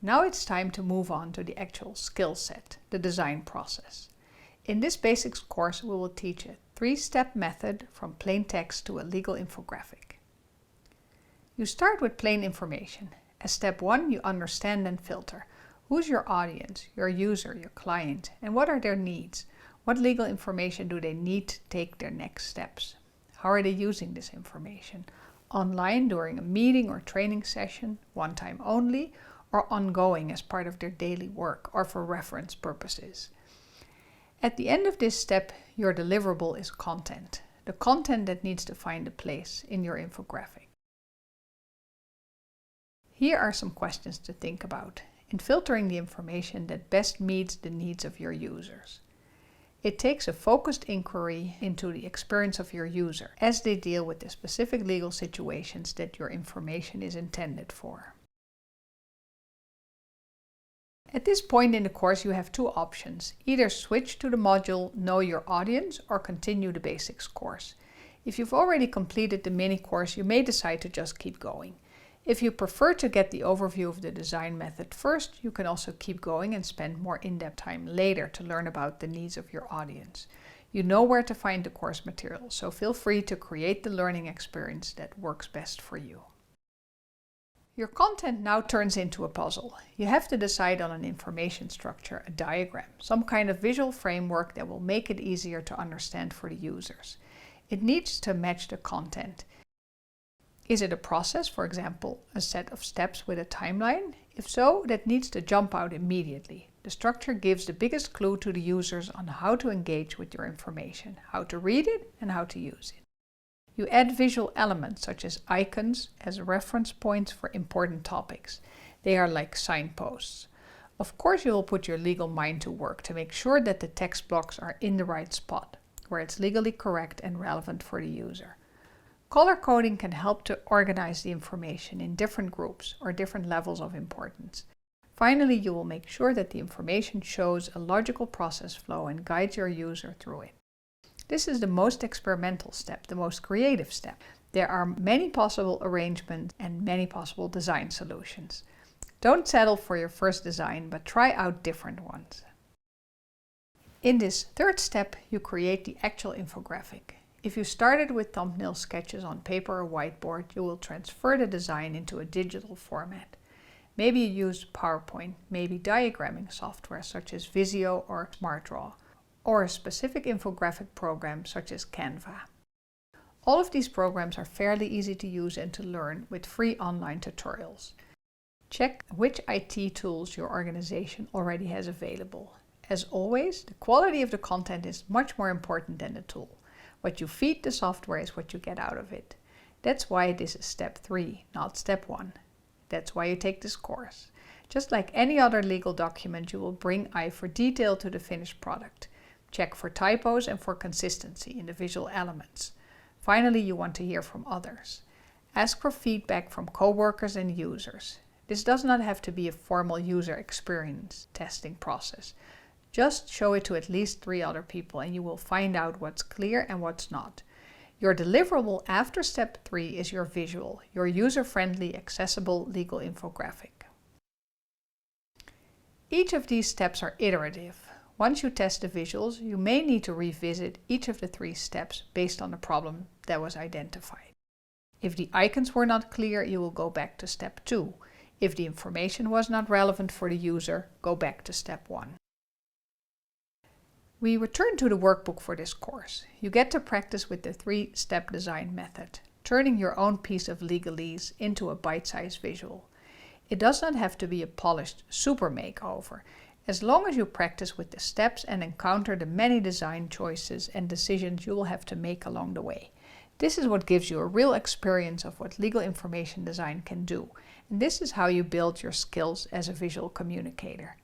Now it's time to move on to the actual skill set, the design process. In this basics course, we will teach a 3-step method from plain text to a legal infographic. You start with plain information. As step 1, you understand and filter. Who's your audience, your user, your client, and what are their needs? What legal information do they need to take their next steps? How are they using this information? Online during a meeting or training session, one time only, or ongoing as part of their daily work or for reference purposes. At the end of this step, your deliverable is content, the content that needs to find a place in your infographic. Here are some questions to think about in filtering the information that best meets the needs of your users. It takes a focused inquiry into the experience of your user as they deal with the specific legal situations that your information is intended for. At this point in the course, you have two options. Either switch to the module Know Your Audience or continue the basics course. If you've already completed the mini course, you may decide to just keep going. If you prefer to get the overview of the design method first, you can also keep going and spend more in-depth time later to learn about the needs of your audience. You know where to find the course material, so feel free to create the learning experience that works best for you. Your content now turns into a puzzle. You have to decide on an information structure, a diagram, some kind of visual framework that will make it easier to understand for the users. It needs to match the content. Is it a process, for example, a set of steps with a timeline? If so, that needs to jump out immediately. The structure gives the biggest clue to the users on how to engage with your information, how to read it and how to use it. You add visual elements such as icons as reference points for important topics. They are like signposts. Of course, you will put your legal mind to work to make sure that the text blocks are in the right spot, where it's legally correct and relevant for the user. Color coding can help to organize the information in different groups or different levels of importance. Finally, you will make sure that the information shows a logical process flow and guides your user through it. This is the most experimental step, the most creative step. There are many possible arrangements and many possible design solutions. Don't settle for your first design, but try out different ones. In this third step, you create the actual infographic. If you started with thumbnail sketches on paper or whiteboard, you will transfer the design into a digital format. Maybe you use PowerPoint, maybe diagramming software such as Visio or SmartDraw, or a specific infographic program such as Canva. All of these programs are fairly easy to use and to learn with free online tutorials. Check which IT tools your organization already has available. As always, the quality of the content is much more important than the tool. What you feed the software is what you get out of it. That's why this is step 3, not step 1. That's why you take this course. Just like any other legal document, you will bring eye for detail to the finished product. Check for typos and for consistency in the visual elements. Finally, you want to hear from others. Ask for feedback from coworkers and users. This does not have to be a formal user experience testing process. Just show it to at least 3 other people and you will find out what's clear and what's not. Your deliverable after step 3 is your visual, your user-friendly, accessible legal infographic. Each of these steps are iterative. Once you test the visuals, you may need to revisit each of the 3 steps based on the problem that was identified. If the icons were not clear, you will go back to step 2. If the information was not relevant for the user, go back to step 1. We return to the workbook for this course. You get to practice with the 3-step design method, turning your own piece of legalese into a bite-sized visual. It does not have to be a polished super makeover, as long as you practice with the steps and encounter the many design choices and decisions you will have to make along the way. This is what gives you a real experience of what legal information design can do, and this is how you build your skills as a visual communicator.